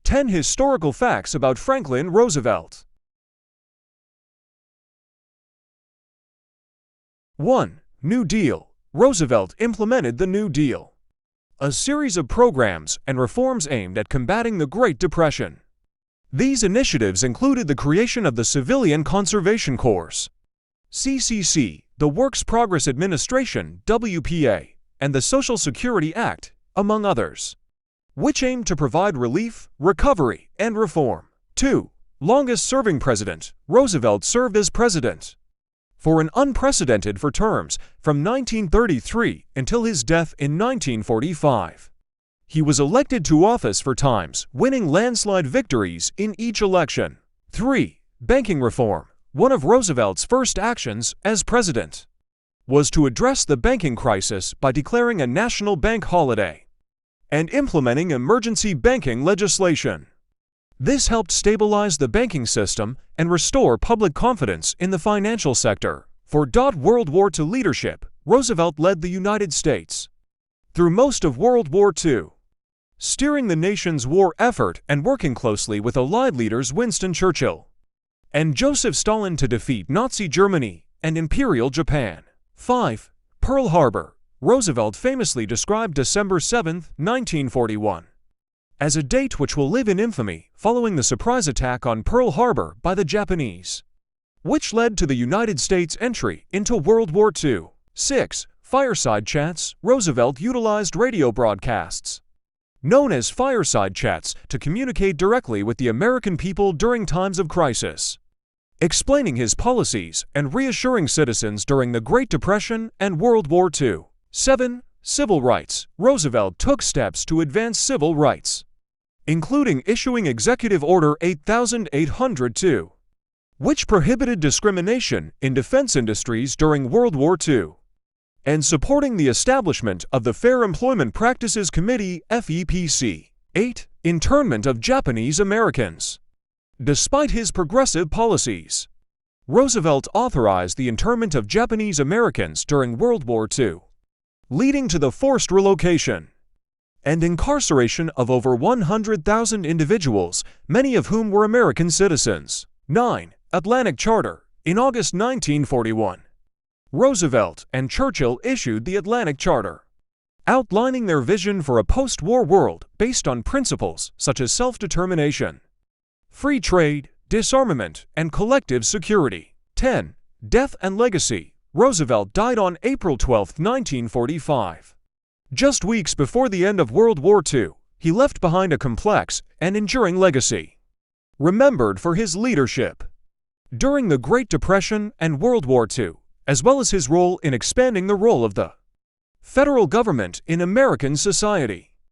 10 Historical Facts about Franklin Roosevelt. 1. New Deal. Roosevelt implemented the New Deal, a series of programs and reforms aimed at combating the Great Depression. These initiatives included the creation of the Civilian Conservation Corps, CCC, the Works Progress Administration, WPA, and the Social Security Act, among others, which aimed to provide relief, recovery, and reform. 2. Longest-serving president. Roosevelt served as president for an unprecedented 4 terms from 1933 until his death in 1945. He was elected to office 4 times, winning landslide victories in each election. 3. Banking reform. One of Roosevelt's first actions as president was to address the banking crisis by declaring a national bank holiday and implementing emergency banking legislation. This helped stabilize the banking system and restore public confidence in the financial sector. 4. World War II leadership. Roosevelt led the United States through most of World War II, steering the nation's war effort and working closely with Allied leaders Winston Churchill and Joseph Stalin to defeat Nazi Germany and Imperial Japan. 5. Pearl Harbor. Roosevelt famously described December 7, 1941, as a date which will live in infamy following the surprise attack on Pearl Harbor by the Japanese, which led to the United States' entry into World War II. 6. Fireside chats. Roosevelt utilized radio broadcasts, known as fireside chats, to communicate directly with the American people during times of crisis, explaining his policies and reassuring citizens during the Great Depression and World War II. 7. Civil rights. Roosevelt took steps to advance civil rights, including issuing Executive Order 8802, which prohibited discrimination in defense industries during World War II, and supporting the establishment of the Fair Employment Practices Committee, FEPC. 8. Internment of Japanese Americans. Despite his progressive policies, Roosevelt authorized the internment of Japanese Americans during World War II, leading to the forced relocation and incarceration of over 100,000 individuals, many of whom were American citizens. 9. Atlantic Charter. In August 1941, Roosevelt and Churchill issued the Atlantic Charter, outlining their vision for a post-war world based on principles such as self-determination, free trade, disarmament, and collective security. 10. Death and legacy. Roosevelt died on April 12, 1945. Just weeks before the end of World War II, he left behind a complex and enduring legacy, remembered for his leadership during the Great Depression and World War II, as well as his role in expanding the role of the federal government in American society.